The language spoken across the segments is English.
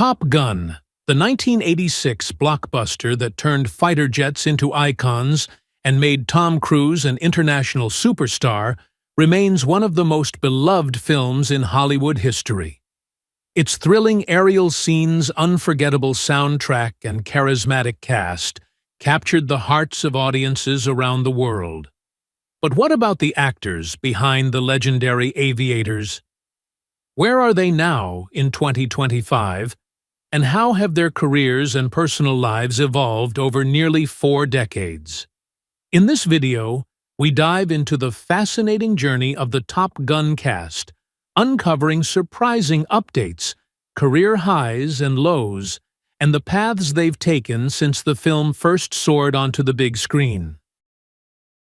Top Gun, the 1986 blockbuster that turned fighter jets into icons and made Tom Cruise an international superstar, remains one of the most beloved films in Hollywood history. Its thrilling aerial scenes, unforgettable soundtrack, and charismatic cast captured the hearts of audiences around the world. But what about the actors behind the legendary aviators? Where are they now in 2025, and how have their careers and personal lives evolved over nearly 4 decades? In this video, we dive into the fascinating journey of the Top Gun cast, uncovering surprising updates, career highs and lows, and the paths they've taken since the film first soared onto the big screen.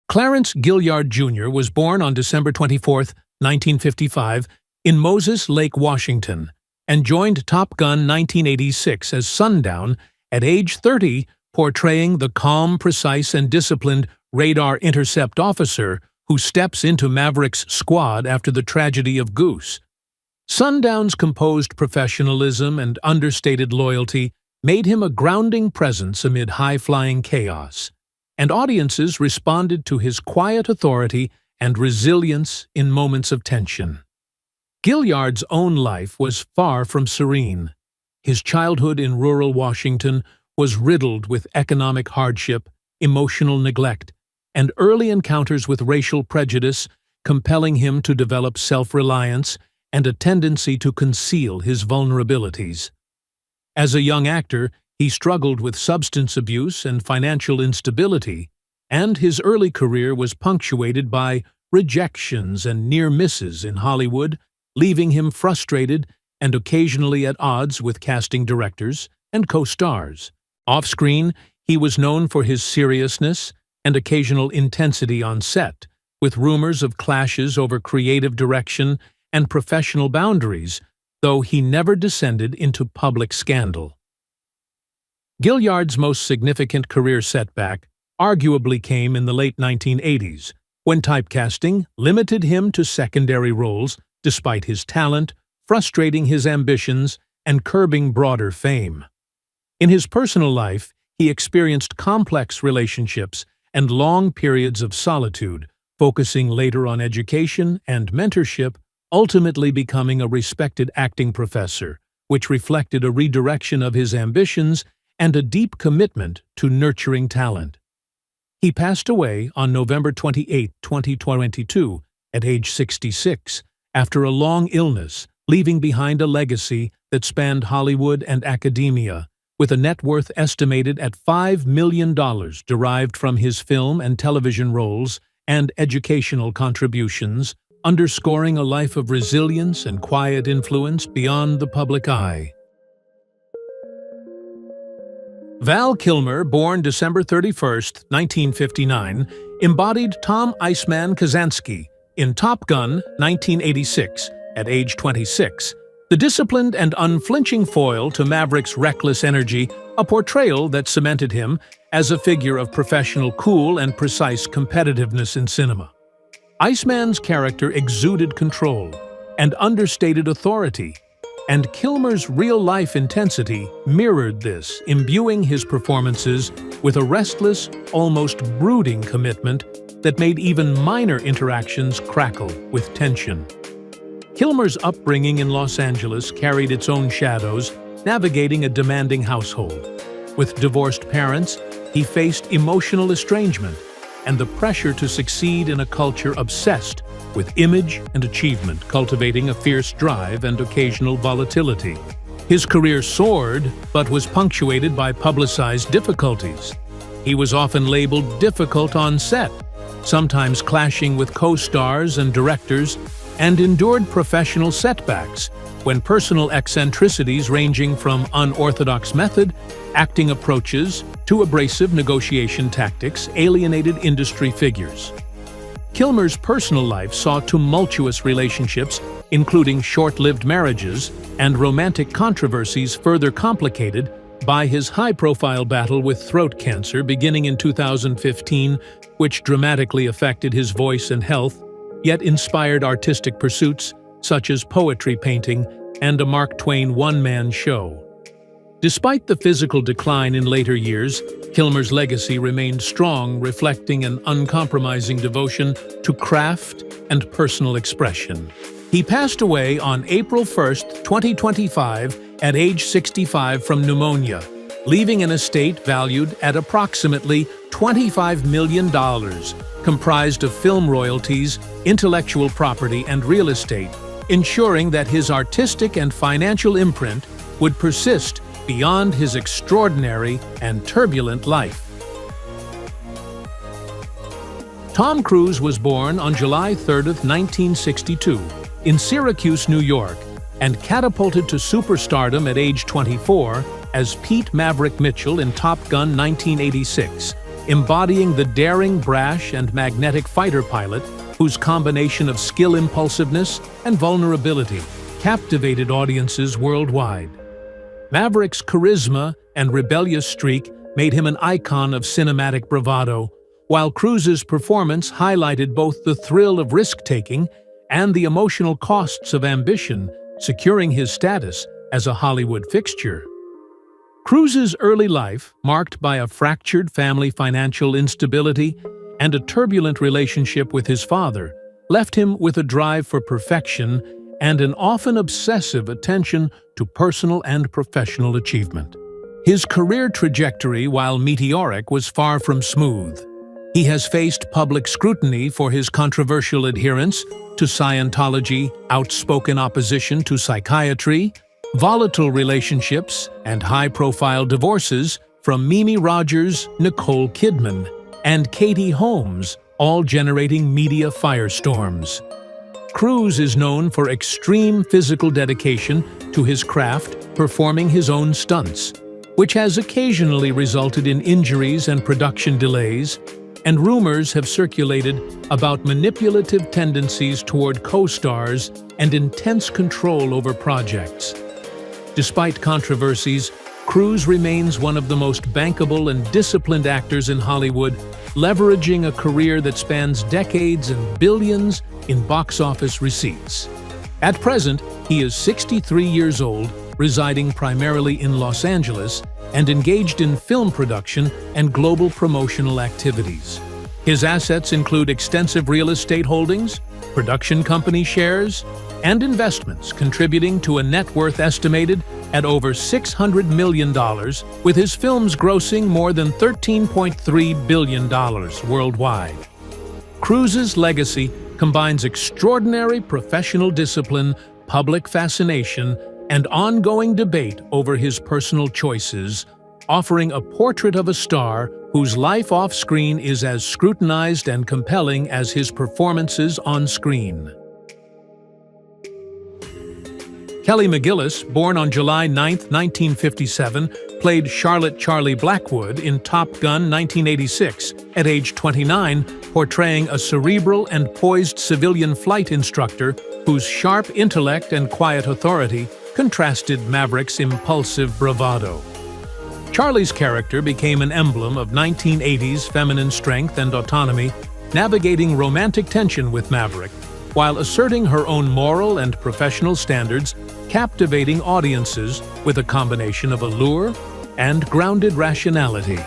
Clarence Gilliard Jr. was born on December 24, 1955, in Moses Lake, Washington, and joined Top Gun 1986 as Sundown at age 30, portraying the calm, precise, and disciplined radar intercept officer who steps into Maverick's squad after the tragedy of Goose. Sundown's composed professionalism and understated loyalty made him a grounding presence amid high-flying chaos, and audiences responded to his quiet authority and resilience in moments of tension. Gilliard's own life was far from serene. His childhood in rural Washington was riddled with economic hardship, emotional neglect, and early encounters with racial prejudice, compelling him to develop self-reliance and a tendency to conceal his vulnerabilities. As a young actor, he struggled with substance abuse and financial instability, and his early career was punctuated by rejections and near misses in Hollywood, leaving him frustrated and occasionally at odds with casting directors and co-stars. Off-screen, he was known for his seriousness and occasional intensity on set, with rumors of clashes over creative direction and professional boundaries, though he never descended into public scandal. Gilliard's most significant career setback arguably came in the late 1980s, when typecasting limited him to secondary roles despite his talent, frustrating his ambitions, and curbing broader fame. In his personal life, he experienced complex relationships and long periods of solitude, focusing later on education and mentorship, ultimately becoming a respected acting professor, which reflected a redirection of his ambitions and a deep commitment to nurturing talent. He passed away on November 28, 2022, at age 66, after a long illness, leaving behind a legacy that spanned Hollywood and academia, with a net worth estimated at $5 million derived from his film and television roles and educational contributions, underscoring a life of resilience and quiet influence beyond the public eye. Val Kilmer, born December 31, 1959, embodied Tom "Iceman" Kazansky in Top Gun 1986 at age 26, the disciplined and unflinching foil to Maverick's reckless energy, a portrayal that cemented him as a figure of professional cool and precise competitiveness in cinema. Iceman's character exuded control and understated authority, and Kilmer's real-life intensity mirrored this, imbuing his performances with a restless, almost brooding commitment that made even minor interactions crackle with tension. Kilmer's upbringing in Los Angeles carried its own shadows, navigating a demanding household. With divorced parents, he faced emotional estrangement and the pressure to succeed in a culture obsessed with image and achievement, cultivating a fierce drive and occasional volatility. His career soared, but was punctuated by publicized difficulties. He was often labeled difficult on set, sometimes clashing with co-stars and directors, and endured professional setbacks when personal eccentricities ranging from unorthodox method, acting approaches, to abrasive negotiation tactics alienated industry figures. Kilmer's personal life saw tumultuous relationships, including short-lived marriages, and romantic controversies further complicated by his high-profile battle with throat cancer beginning in 2015, which dramatically affected his voice and health, yet inspired artistic pursuits such as poetry painting and a Mark Twain one-man show. Despite the physical decline in later years, Kilmer's legacy remained strong, reflecting an uncompromising devotion to craft and personal expression. He passed away on April 1, 2025, at age 65 from pneumonia, leaving an estate valued at approximately $25 million, comprised of film royalties, intellectual property, and real estate, ensuring that his artistic and financial imprint would persist beyond his extraordinary and turbulent life. Tom Cruise was born on July 3, 1962, in Syracuse, New York, and catapulted to superstardom at age 24 as Pete Maverick Mitchell in Top Gun 1986, embodying the daring, brash, and magnetic fighter pilot whose combination of skill, impulsiveness, and vulnerability captivated audiences worldwide. Maverick's charisma and rebellious streak made him an icon of cinematic bravado, while Cruise's performance highlighted both the thrill of risk-taking and the emotional costs of ambition, securing his status as a Hollywood fixture. Cruise's early life, marked by a fractured family financial instability and a turbulent relationship with his father, left him with a drive for perfection and an often obsessive attention to personal and professional achievement. His career trajectory, while meteoric, was far from smooth. He has faced public scrutiny for his controversial adherence to Scientology, outspoken opposition to psychiatry, volatile relationships, and high-profile divorces from Mimi Rogers, Nicole Kidman, and Katie Holmes, all generating media firestorms. Cruise is known for extreme physical dedication to his craft, performing his own stunts, which has occasionally resulted in injuries and production delays, and rumors have circulated about manipulative tendencies toward co-stars and intense control over projects. Despite controversies, Cruise remains one of the most bankable and disciplined actors in Hollywood, leveraging a career that spans decades and billions in box office receipts. At present, he is 63 years old, residing primarily in Los Angeles, and engaged in film production and global promotional activities. His assets include extensive real estate holdings, production company shares, and investments, contributing to a net worth estimated at over $600 million, with his films grossing more than $13.3 billion worldwide. Cruise's legacy combines extraordinary professional discipline, public fascination, and ongoing debate over his personal choices, offering a portrait of a star whose life off-screen is as scrutinized and compelling as his performances on screen. Kelly McGillis, born on July 9, 1957, played Charlotte Charlie Blackwood in Top Gun 1986 at age 29, portraying a cerebral and poised civilian flight instructor whose sharp intellect and quiet authority contrasted Maverick's impulsive bravado. Charlie's character became an emblem of 1980s feminine strength and autonomy, navigating romantic tension with Maverick, while asserting her own moral and professional standards, captivating audiences with a combination of allure and grounded rationality.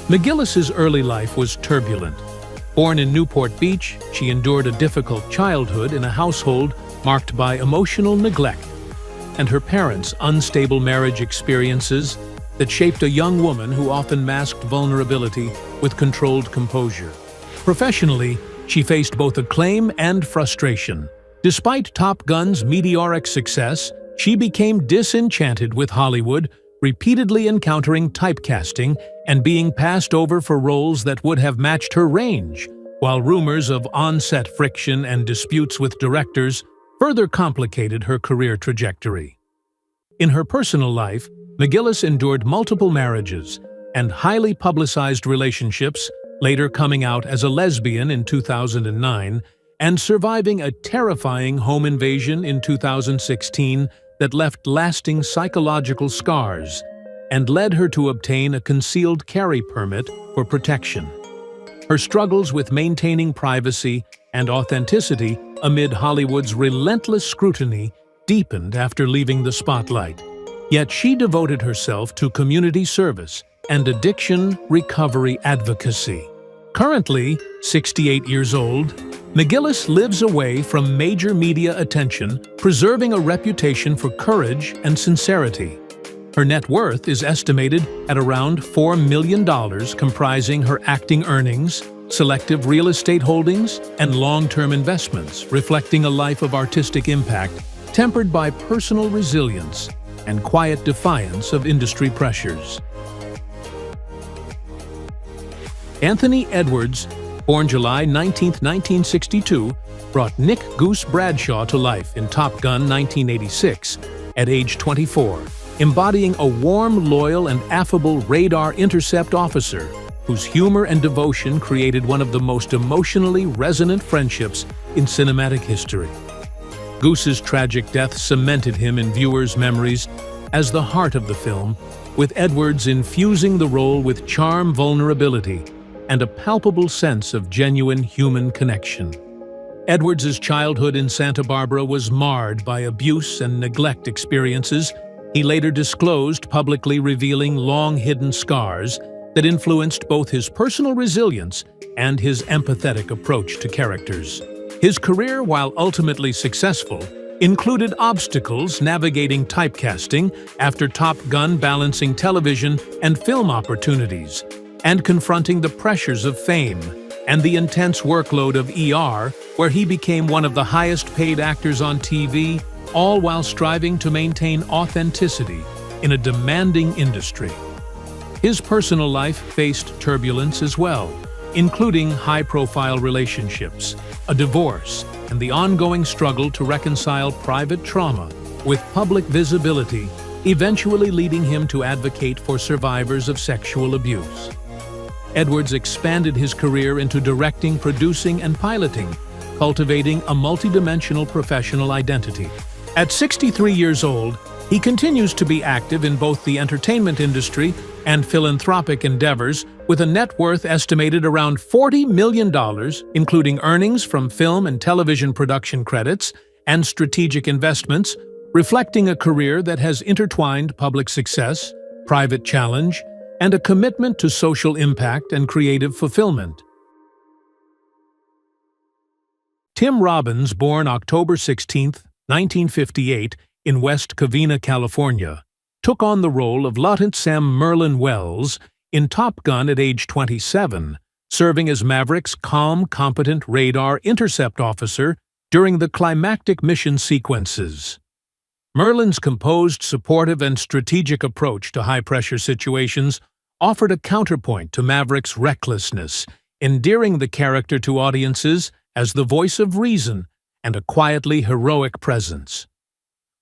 McGillis's early life was turbulent. Born in Newport Beach, she endured a difficult childhood in a household marked by emotional neglect, and her parents' unstable marriage experiences that shaped a young woman who often masked vulnerability with controlled composure. Professionally, she faced both acclaim and frustration. Despite Top Gun's meteoric success, she became disenchanted with Hollywood, repeatedly encountering typecasting and being passed over for roles that would have matched her range, while rumors of on-set friction and disputes with directors further complicated her career trajectory. In her personal life, McGillis endured multiple marriages and highly publicized relationships, later coming out as a lesbian in 2009, and surviving a terrifying home invasion in 2016 that left lasting psychological scars and led her to obtain a concealed carry permit for protection. Her struggles with maintaining privacy and authenticity amid Hollywood's relentless scrutiny deepened after leaving the spotlight. Yet she devoted herself to community service and addiction recovery advocacy. Currently 68 years old, McGillis lives away from major media attention, preserving a reputation for courage and sincerity. Her net worth is estimated at around $4 million, comprising her acting earnings, selective real estate holdings, and long-term investments, reflecting a life of artistic impact, tempered by personal resilience and quiet defiance of industry pressures. Anthony Edwards, born July 19, 1962, brought Nick Goose Bradshaw to life in Top Gun 1986 at age 24, embodying a warm, loyal, and affable radar intercept officer whose humor and devotion created one of the most emotionally resonant friendships in cinematic history. Goose's tragic death cemented him in viewers' memories as the heart of the film, with Edwards infusing the role with charm, vulnerability, and a palpable sense of genuine human connection. Edwards's childhood in Santa Barbara was marred by abuse and neglect experiences. He later disclosed, publicly revealing long-hidden scars that influenced both his personal resilience and his empathetic approach to characters. His career, while ultimately successful, included obstacles navigating typecasting after Top Gun, balancing television and film opportunities, and confronting the pressures of fame and the intense workload of ER, where he became one of the highest-paid actors on TV, all while striving to maintain authenticity in a demanding industry. His personal life faced turbulence as well, including high-profile relationships, a divorce, and the ongoing struggle to reconcile private trauma with public visibility, eventually leading him to advocate for survivors of sexual abuse. Edwards expanded his career into directing, producing, and piloting, cultivating a multidimensional professional identity. At 63 years old, he continues to be active in both the entertainment industry and philanthropic endeavors, with a net worth estimated around $40 million, including earnings from film and television production credits and strategic investments, reflecting a career that has intertwined public success, private challenge, and a commitment to social impact and creative fulfillment. Tim Robbins, born October 16, 1958, in West Covina, California, took on the role of Lieutenant Sam Merlin Wells in Top Gun at age 27, serving as Maverick's calm, competent radar intercept officer during the climactic mission sequences. Merlin's composed, supportive, and strategic approach to high-pressure situations offered a counterpoint to Maverick's recklessness, endearing the character to audiences as the voice of reason and a quietly heroic presence.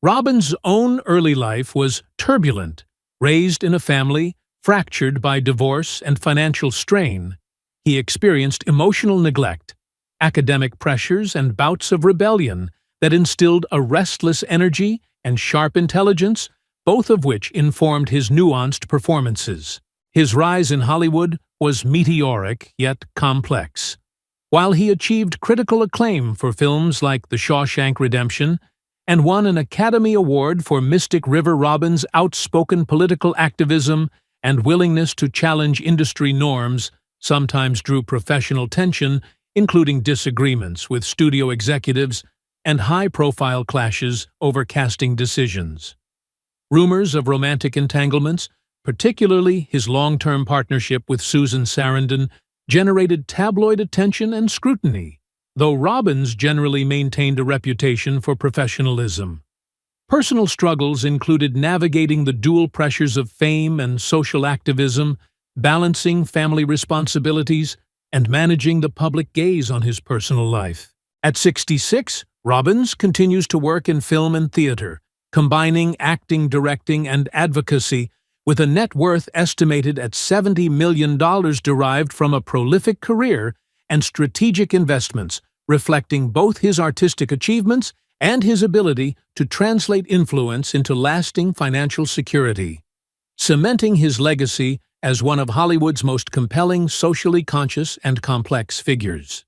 Robbins' own early life was turbulent. Raised in a family fractured by divorce and financial strain, he experienced emotional neglect, academic pressures, and bouts of rebellion that instilled a restless energy and sharp intelligence, both of which informed his nuanced performances. His rise in Hollywood was meteoric yet complex. While he achieved critical acclaim for films like The Shawshank Redemption and won an Academy Award for Mystic River, Robbins' outspoken political activism and willingness to challenge industry norms sometimes drew professional tension, including disagreements with studio executives and high-profile clashes over casting decisions. Rumors of romantic entanglements, particularly his long-term partnership with Susan Sarandon, generated tabloid attention and scrutiny, though Robbins generally maintained a reputation for professionalism. Personal struggles included navigating the dual pressures of fame and social activism, balancing family responsibilities, and managing the public gaze on his personal life. At 66, Robbins continues to work in film and theater, combining acting, directing, and advocacy, with a net worth estimated at $70 million derived from a prolific career and strategic investments, reflecting both his artistic achievements and his ability to translate influence into lasting financial security, cementing his legacy as one of Hollywood's most compelling, socially conscious, and complex figures.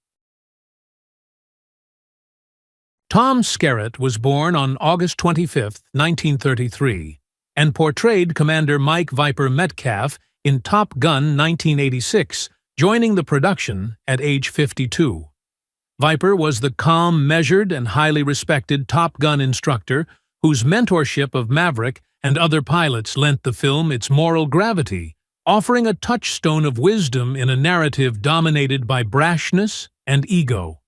Tom Skerritt was born on August 25, 1933, and portrayed Commander Mike Viper Metcalf in Top Gun 1986, joining the production at age 52. Viper was the calm, measured, and highly respected Top Gun instructor whose mentorship of Maverick and other pilots lent the film its moral gravity, offering a touchstone of wisdom in a narrative dominated by brashness and ego.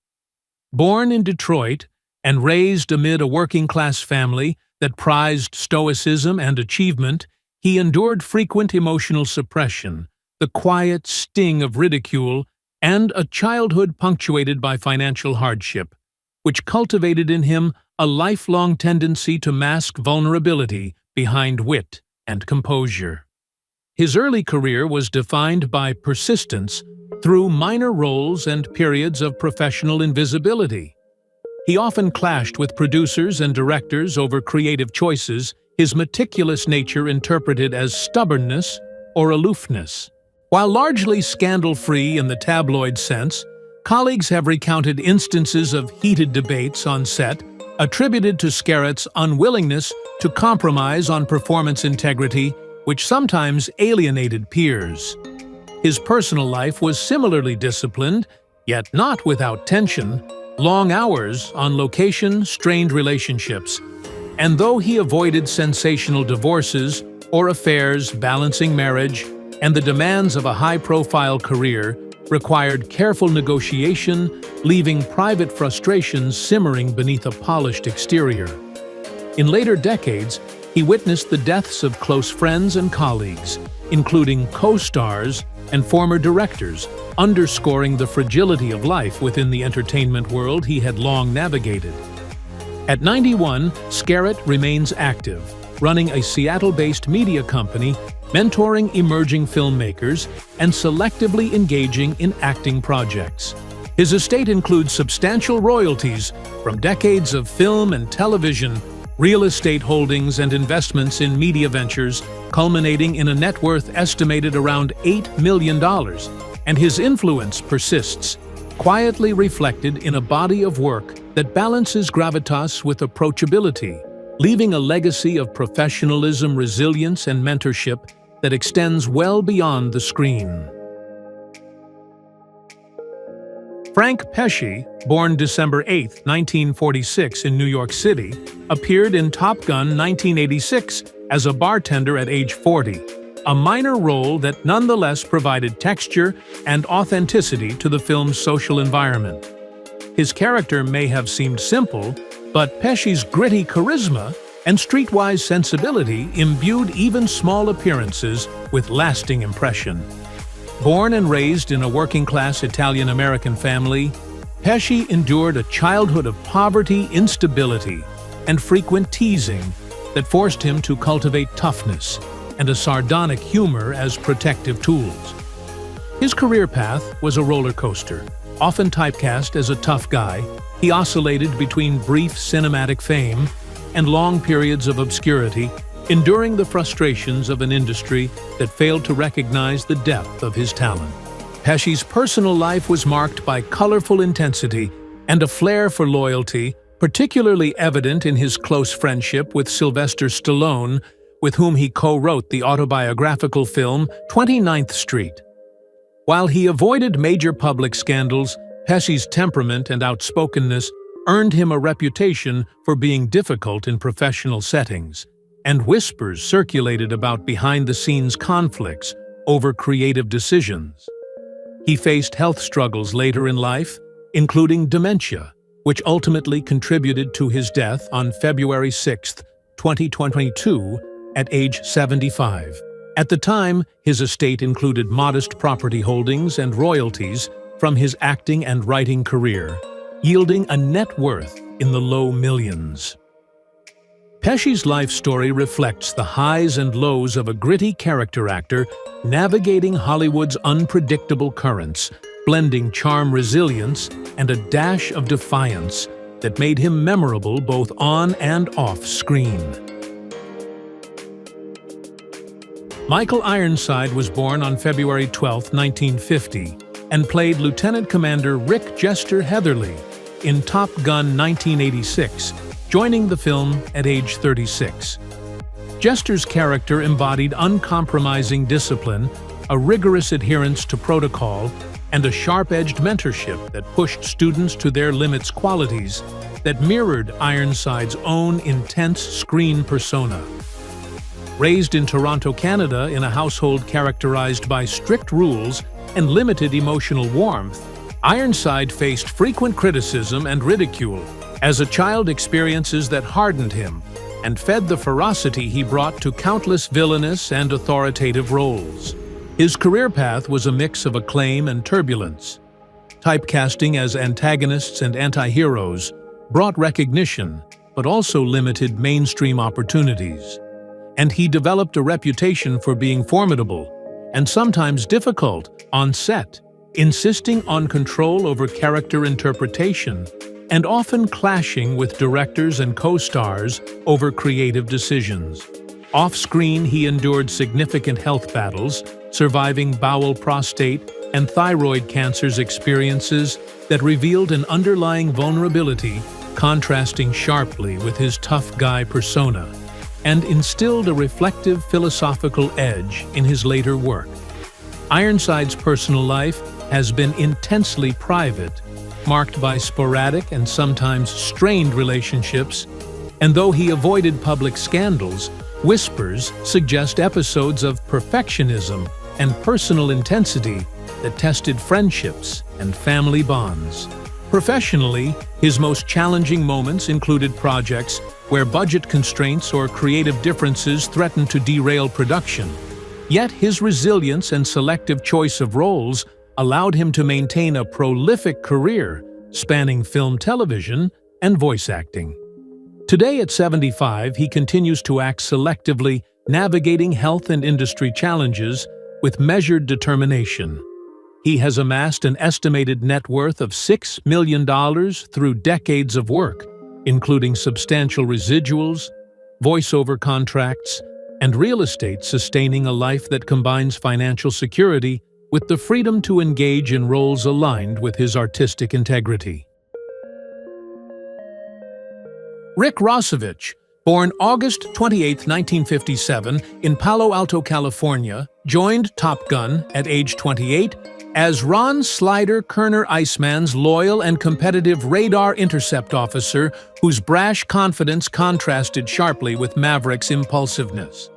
Born in Detroit and raised amid a working-class family that prized stoicism and achievement, he endured frequent emotional suppression, the quiet sting of ridicule, and a childhood punctuated by financial hardship, which cultivated in him a lifelong tendency to mask vulnerability behind wit and composure. His early career was defined by persistence through minor roles and periods of professional invisibility. He often clashed with producers and directors over creative choices, his meticulous nature interpreted as stubbornness or aloofness. While largely scandal-free in the tabloid sense, colleagues have recounted instances of heated debates on set attributed to Skerritt's unwillingness to compromise on performance integrity, which sometimes alienated peers. His personal life was similarly disciplined, yet not without tension. Long hours on location strained relationships, and though he avoided sensational divorces or affairs, balancing marriage and the demands of a high-profile career required careful negotiation, leaving private frustrations simmering beneath a polished exterior. In later decades, he witnessed the deaths of close friends and colleagues, including co-stars and former directors, underscoring the fragility of life within the entertainment world he had long navigated. At 91, Skerritt remains active, running a Seattle-based media company, mentoring emerging filmmakers, and selectively engaging in acting projects. His estate includes substantial royalties from decades of film and television, real estate holdings, and investments in media ventures, culminating in a net worth estimated around $8 million. And his influence persists, quietly reflected in a body of work that balances gravitas with approachability, leaving a legacy of professionalism, resilience, and mentorship that extends well beyond the screen. Frank Pesce, born December 8, 1946 in New York City, appeared in Top Gun 1986 as a bartender at age 40, a minor role that nonetheless provided texture and authenticity to the film's social environment. His character may have seemed simple, but Pesce's gritty charisma and streetwise sensibility imbued even small appearances with lasting impression. Born and raised in a working-class Italian-American family, Pesce endured a childhood of poverty, instability, and frequent teasing that forced him to cultivate toughness and a sardonic humor as protective tools. His career path was a roller coaster. Often typecast as a tough guy, he oscillated between brief cinematic fame and long periods of obscurity, enduring the frustrations of an industry that failed to recognize the depth of his talent. Pesce's personal life was marked by colorful intensity and a flair for loyalty, particularly evident in his close friendship with Sylvester Stallone, with whom he co-wrote the autobiographical film 29th Street. While he avoided major public scandals, Pesce's temperament and outspokenness earned him a reputation for being difficult in professional settings, and whispers circulated about behind-the-scenes conflicts over creative decisions. He faced health struggles later in life, including dementia, which ultimately contributed to his death on February 6, 2022, at age 75. At the time, his estate included modest property holdings and royalties from his acting and writing career, yielding a net worth in the low millions. Pesce's life story reflects the highs and lows of a gritty character actor navigating Hollywood's unpredictable currents, blending charm, resilience, and a dash of defiance that made him memorable both on and off screen. Michael Ironside was born on February 12, 1950, and played Lieutenant Commander Rick Jester Heatherly in Top Gun 1986, joining the film at age 36. Jester's character embodied uncompromising discipline, a rigorous adherence to protocol, and a sharp-edged mentorship that pushed students to their limits, qualities that mirrored Ironside's own intense screen persona. Raised in Toronto, Canada, in a household characterized by strict rules and limited emotional warmth, Ironside faced frequent criticism and ridicule as a child, experiences that hardened him and fed the ferocity he brought to countless villainous and authoritative roles. His career path was a mix of acclaim and turbulence. Typecasting as antagonists and anti-heroes brought recognition, but also limited mainstream opportunities. And he developed a reputation for being formidable and sometimes difficult on set, insisting on control over character interpretation and often clashing with directors and co-stars over creative decisions. Off-screen, he endured significant health battles, surviving bowel, prostate, and thyroid cancers, experiences that revealed an underlying vulnerability, contrasting sharply with his tough guy persona, and instilled a reflective philosophical edge in his later work. Ironside's personal life has been intensely private, marked by sporadic and sometimes strained relationships, and though he avoided public scandals, whispers suggest episodes of perfectionism and personal intensity that tested friendships and family bonds. Professionally, his most challenging moments included projects where budget constraints or creative differences threatened to derail production. Yet his resilience and selective choice of roles allowed him to maintain a prolific career spanning film, television, and voice acting. Today at 75, he continues to act selectively, navigating health and industry challenges with measured determination. He has amassed an estimated net worth of $6 million through decades of work, including substantial residuals, voiceover contracts, and real estate, sustaining a life that combines financial security with the freedom to engage in roles aligned with his artistic integrity. Rick Rossovich, born August 28, 1957, in Palo Alto, California, joined Top Gun at age 28 as Ron Slider Kerner Iceman's loyal and competitive radar intercept officer, whose brash confidence contrasted sharply with Maverick's impulsiveness.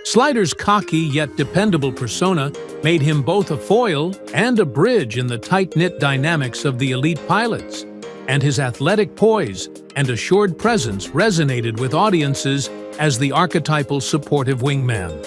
Slider's cocky yet dependable persona made him both a foil and a bridge in the tight-knit dynamics of the elite pilots, and his athletic poise and assured presence resonated with audiences as the archetypal supportive wingman.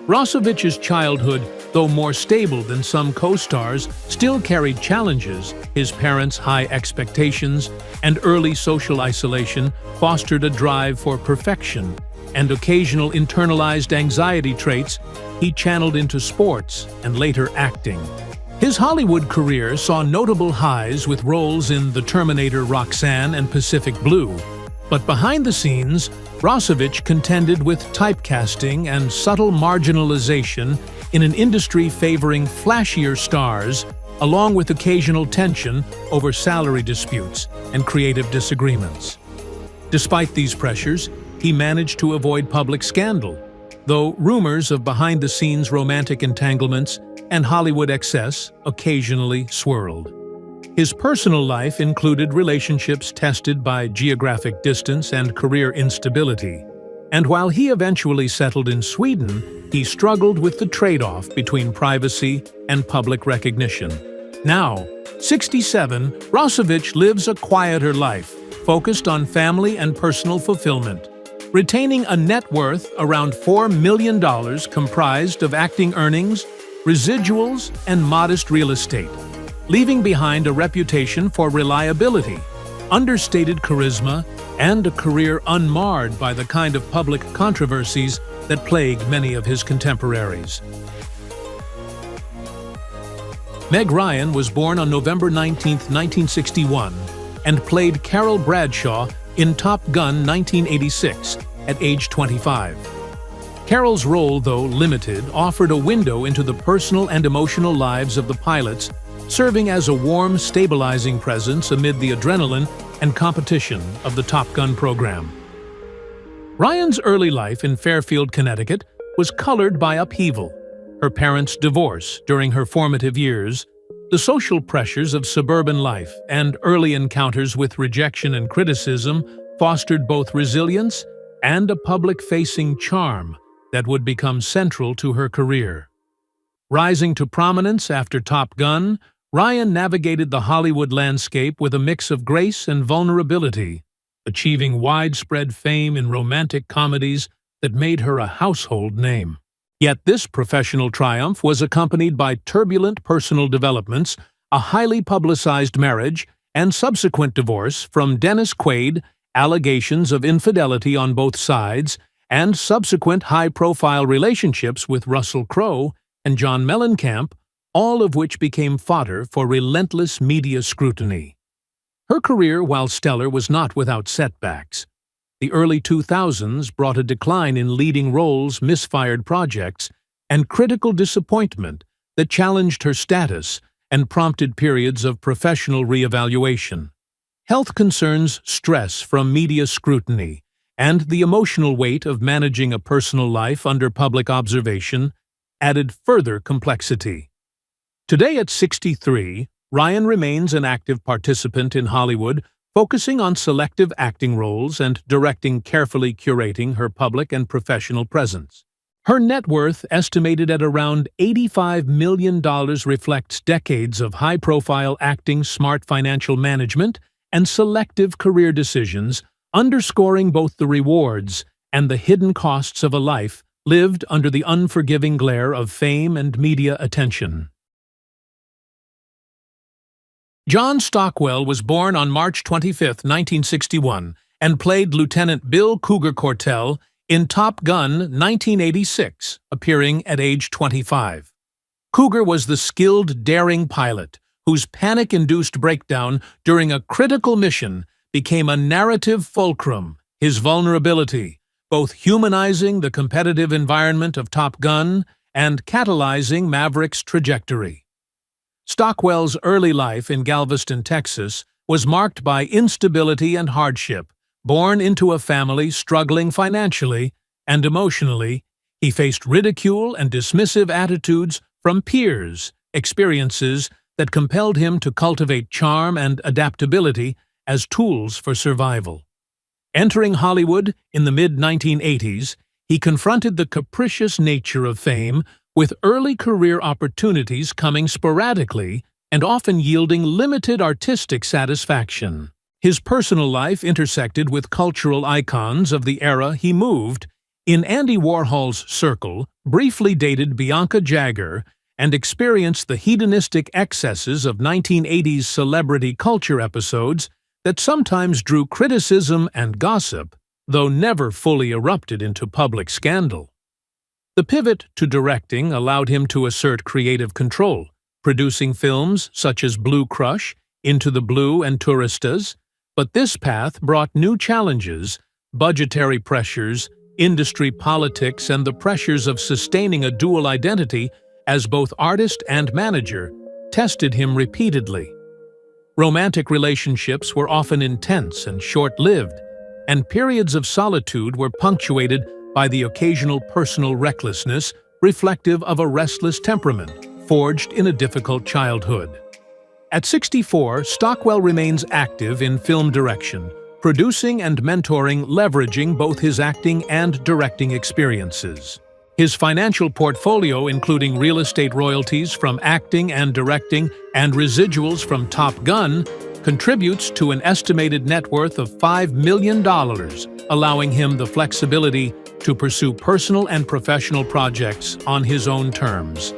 Rossovich's childhood, though more stable than some co-stars, still carried challenges. His parents' high expectations and early social isolation fostered a drive for perfection, and occasional internalized anxiety traits he channeled into sports and later acting. His Hollywood career saw notable highs with roles in The Terminator, Roxanne, and Pacific Blue. But behind the scenes, Rossovich contended with typecasting and subtle marginalization in an industry favoring flashier stars, along with occasional tension over salary disputes and creative disagreements. Despite these pressures, he managed to avoid public scandal, though rumors of behind-the-scenes romantic entanglements and Hollywood excess occasionally swirled. His personal life included relationships tested by geographic distance and career instability, and while he eventually settled in Sweden, he struggled with the trade-off between privacy and public recognition. Now, 67, Rossovich lives a quieter life, focused on family and personal fulfillment, retaining a net worth around $4 million comprised of acting earnings, residuals, and modest real estate, leaving behind a reputation for reliability, understated charisma, and a career unmarred by the kind of public controversies that plagued many of his contemporaries. Meg Ryan was born on November 19, 1961, and played Carol Bradshaw in Top Gun 1986 at age 25. Carol's role, though limited, offered a window into the personal and emotional lives of the pilots, serving as a warm, stabilizing presence amid the adrenaline and competition of the Top Gun program. Ryan's early life in Fairfield, Connecticut was colored by upheaval. Her parents' divorce during her formative years, the social pressures of suburban life, and early encounters with rejection and criticism fostered both resilience and a public-facing charm that would become central to her career. Rising to prominence after Top Gun, Ryan navigated the Hollywood landscape with a mix of grace and vulnerability, achieving widespread fame in romantic comedies that made her a household name. Yet this professional triumph was accompanied by turbulent personal developments, a highly publicized marriage, and subsequent divorce from Dennis Quaid, allegations of infidelity on both sides, and subsequent high-profile relationships with Russell Crowe and John Mellencamp, all of which became fodder for relentless media scrutiny. Her career, while stellar, was not without setbacks. The early 2000s brought a decline in leading roles, misfired projects, and critical disappointment that challenged her status and prompted periods of professional reevaluation. Health concerns, stress from media scrutiny, and the emotional weight of managing a personal life under public observation added further complexity. Today at 63, Ryan remains an active participant in Hollywood, focusing on selective acting roles and directing, carefully curating her public and professional presence. Her net worth, estimated at around $85 million, reflects decades of high-profile acting, smart financial management, and selective career decisions, underscoring both the rewards and the hidden costs of a life lived under the unforgiving glare of fame and media attention. John Stockwell was born on March 25, 1961, and played Lieutenant Bill Cougar Cortell in Top Gun 1986, appearing at age 25. Cougar was the skilled, daring pilot whose panic-induced breakdown during a critical mission became a narrative fulcrum, his vulnerability, both humanizing the competitive environment of Top Gun and catalyzing Maverick's trajectory. Stockwell's early life in Galveston, Texas, was marked by instability and hardship. Born into a family struggling financially and emotionally, he faced ridicule and dismissive attitudes from peers, experiences that compelled him to cultivate charm and adaptability as tools for survival. Entering Hollywood in the mid-1980s, he confronted the capricious nature of fame, with early career opportunities coming sporadically and often yielding limited artistic satisfaction. His personal life intersected with cultural icons of the era he moved. In Andy Warhol's circle, briefly dated Bianca Jagger, and experienced the hedonistic excesses of 1980s celebrity culture episodes that sometimes drew criticism and gossip, though never fully erupted into public scandal. The pivot to directing allowed him to assert creative control, producing films such as Blue Crush, Into the Blue, and Touristas, but this path brought new challenges, budgetary pressures, industry politics, and the pressures of sustaining a dual identity as both artist and manager tested him repeatedly. Romantic relationships were often intense and short-lived, and periods of solitude were punctuated by the occasional personal recklessness reflective of a restless temperament forged in a difficult childhood. At 64, Stockwell remains active in film direction, producing and mentoring, leveraging both his acting and directing experiences. His financial portfolio, including real estate royalties from acting and directing and residuals from Top Gun, contributes to an estimated net worth of $5 million, allowing him the flexibility to pursue personal and professional projects on his own terms.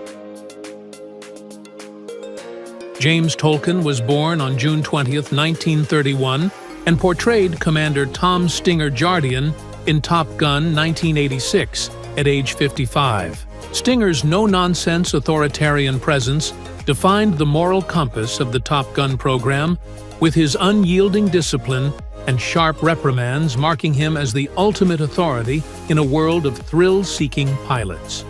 James Tolkan was born on June 20, 1931, and portrayed Commander Tom Stinger Jardian in Top Gun 1986 at age 55. Stinger's no-nonsense authoritarian presence defined the moral compass of the Top Gun program, with his unyielding discipline and sharp reprimands marking him as the ultimate authority in a world of thrill-seeking pilots.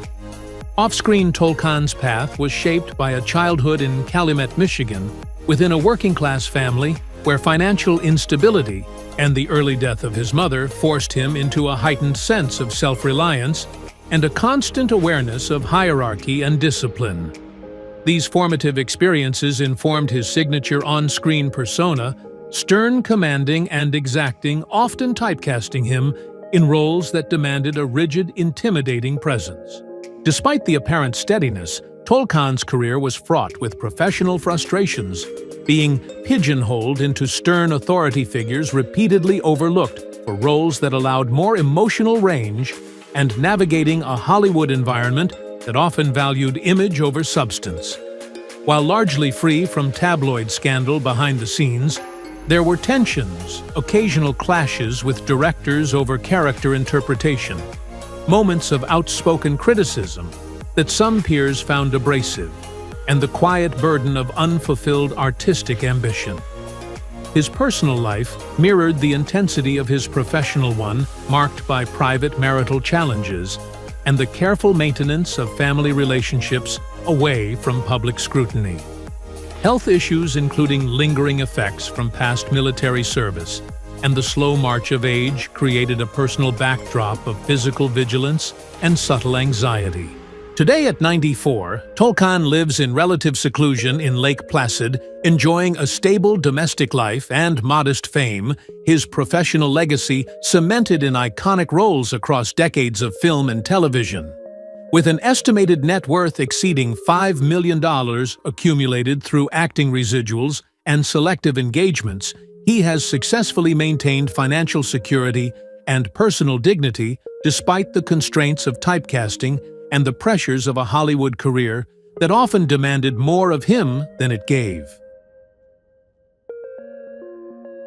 Off-screen, Tolkan's path was shaped by a childhood in Calumet, Michigan, within a working-class family where financial instability and the early death of his mother forced him into a heightened sense of self-reliance and a constant awareness of hierarchy and discipline. These formative experiences informed his signature on-screen persona, stern, commanding, and exacting, often typecasting him in roles that demanded a rigid, intimidating presence. Despite the apparent steadiness, Tolkan's career was fraught with professional frustrations, being pigeonholed into stern authority figures repeatedly overlooked for roles that allowed more emotional range and navigating a Hollywood environment that often valued image over substance. While largely free from tabloid scandal behind the scenes, there were tensions, occasional clashes with directors over character interpretation, moments of outspoken criticism that some peers found abrasive, and the quiet burden of unfulfilled artistic ambition. His personal life mirrored the intensity of his professional one, marked by private marital challenges and the careful maintenance of family relationships away from public scrutiny. Health issues, including lingering effects from past military service and the slow march of age, created a personal backdrop of physical vigilance and subtle anxiety. Today at 94, Tolkan lives in relative seclusion in Lake Placid, enjoying a stable domestic life and modest fame, his professional legacy cemented in iconic roles across decades of film and television. With an estimated net worth exceeding $5 million accumulated through acting residuals and selective engagements, he has successfully maintained financial security and personal dignity despite the constraints of typecasting and the pressures of a Hollywood career that often demanded more of him than it gave.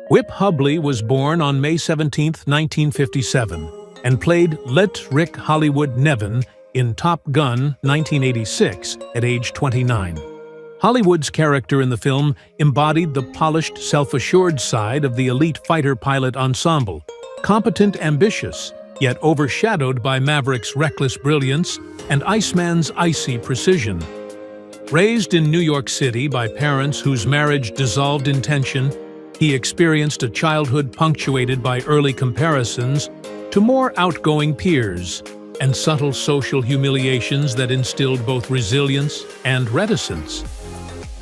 Whip Hubley was born on May 17, 1957, and played Let Rick Hollywood Nevin in Top Gun 1986 at age 29. Hollywood's character in the film embodied the polished, self-assured side of the elite fighter pilot ensemble, competent, ambitious, yet overshadowed by Maverick's reckless brilliance and Iceman's icy precision. Raised in New York City by parents whose marriage dissolved in tension, he experienced a childhood punctuated by early comparisons to more outgoing peers and subtle social humiliations that instilled both resilience and reticence.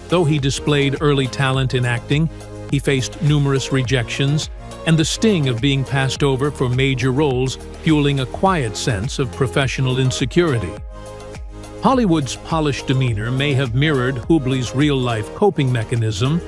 Though he displayed early talent in acting, he faced numerous rejections and the sting of being passed over for major roles, fueling a quiet sense of professional insecurity. Hollywood's polished demeanor may have mirrored Hubley's real-life coping mechanism,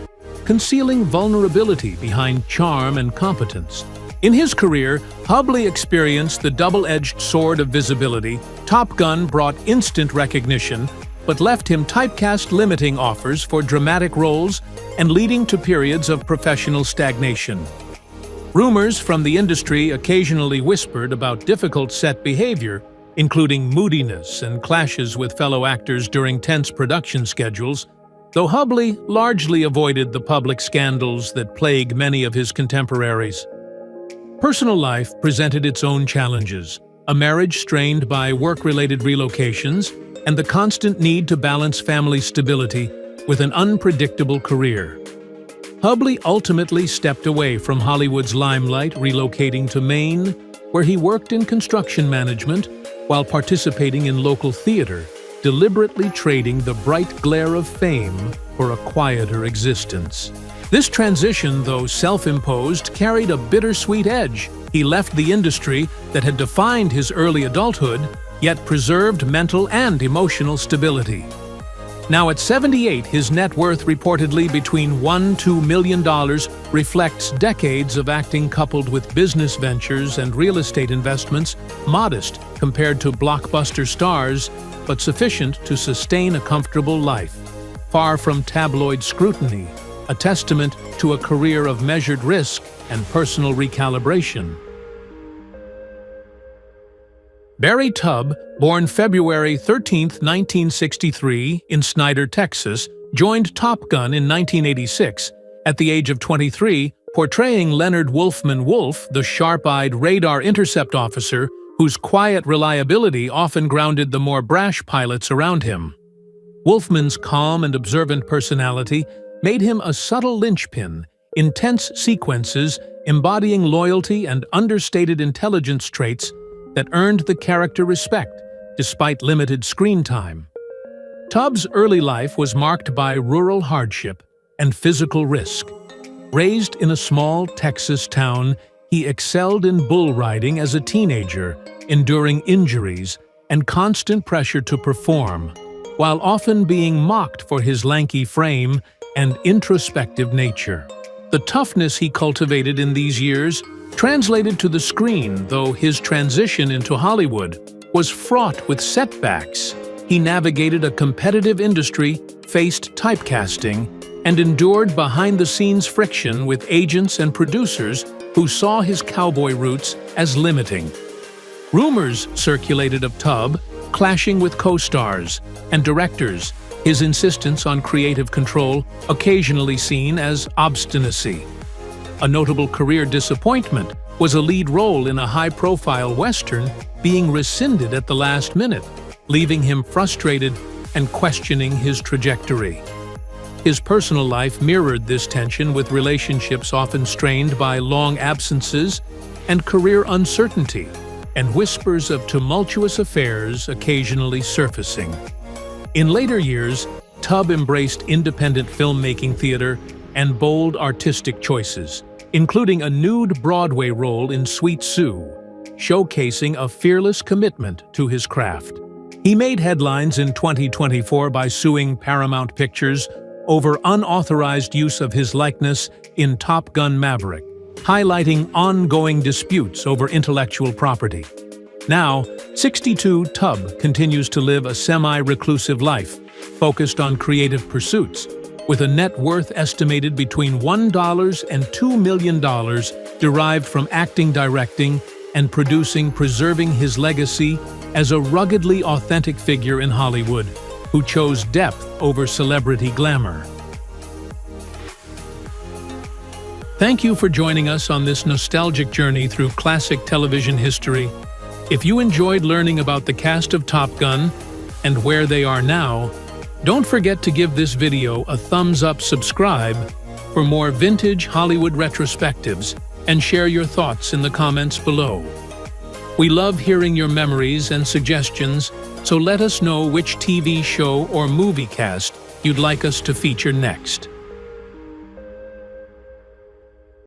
concealing vulnerability behind charm and competence. In his career, Hubley experienced the double-edged sword of visibility. Top Gun brought instant recognition, but left him typecast, limiting offers for dramatic roles and leading to periods of professional stagnation. Rumors from the industry occasionally whispered about difficult set behavior, including moodiness and clashes with fellow actors during tense production schedules, though Hubley largely avoided the public scandals that plague many of his contemporaries. Personal life presented its own challenges, a marriage strained by work-related relocations and the constant need to balance family stability with an unpredictable career. Hubley ultimately stepped away from Hollywood's limelight, relocating to Maine, where he worked in construction management while participating in local theater, deliberately trading the bright glare of fame for a quieter existence. This transition, though self-imposed, carried a bittersweet edge. He left the industry that had defined his early adulthood, yet preserved mental and emotional stability. Now at 78, his net worth reportedly between $1–2 million reflects decades of acting coupled with business ventures and real estate investments, modest compared to blockbuster stars, but sufficient to sustain a comfortable life. Far from tabloid scrutiny, a testament to a career of measured risk and personal recalibration. Barry Tubb, born February 13, 1963, in Snyder, Texas, joined Top Gun in 1986, at the age of 23, portraying Leonard Wolfman Wolf, the sharp-eyed radar intercept officer whose quiet reliability often grounded the more brash pilots around him. Wolfman's calm and observant personality made him a subtle linchpin intense sequences embodying loyalty and understated intelligence traits that earned the character respect, despite limited screen time. Tubb's early life was marked by rural hardship and physical risk. Raised in a small Texas town, he excelled in bull riding as a teenager, enduring injuries and constant pressure to perform, while often being mocked for his lanky frame and introspective nature. The toughness he cultivated in these years translated to the screen, though his transition into Hollywood was fraught with setbacks. He navigated a competitive industry, faced typecasting, and endured behind-the-scenes friction with agents and producers who saw his cowboy roots as limiting. Rumors circulated of Tubb clashing with co-stars and directors, his insistence on creative control occasionally seen as obstinacy. A notable career disappointment was a lead role in a high-profile Western being rescinded at the last minute, leaving him frustrated and questioning his trajectory. His personal life mirrored this tension, with relationships often strained by long absences and career uncertainty, and whispers of tumultuous affairs occasionally surfacing. In later years, Tubb embraced independent filmmaking theater and bold artistic choices, including a nude Broadway role in Sweet Sue, showcasing a fearless commitment to his craft. He made headlines in 2024 by suing Paramount Pictures over unauthorized use of his likeness in Top Gun: Maverick, highlighting ongoing disputes over intellectual property. Now, 62 Tubb continues to live a semi-reclusive life, focused on creative pursuits, with a net worth estimated between $1 and $2 million derived from acting, directing, and producing, preserving his legacy as a ruggedly authentic figure in Hollywood who chose depth over celebrity glamour. Thank you for joining us on this nostalgic journey through classic television history. If you enjoyed learning about the cast of Top Gun and where they are now, don't forget to give this video a thumbs up, subscribe for more vintage Hollywood retrospectives, and share your thoughts in the comments below. We love hearing your memories and suggestions, so let us know which TV show or movie cast you'd like us to feature next.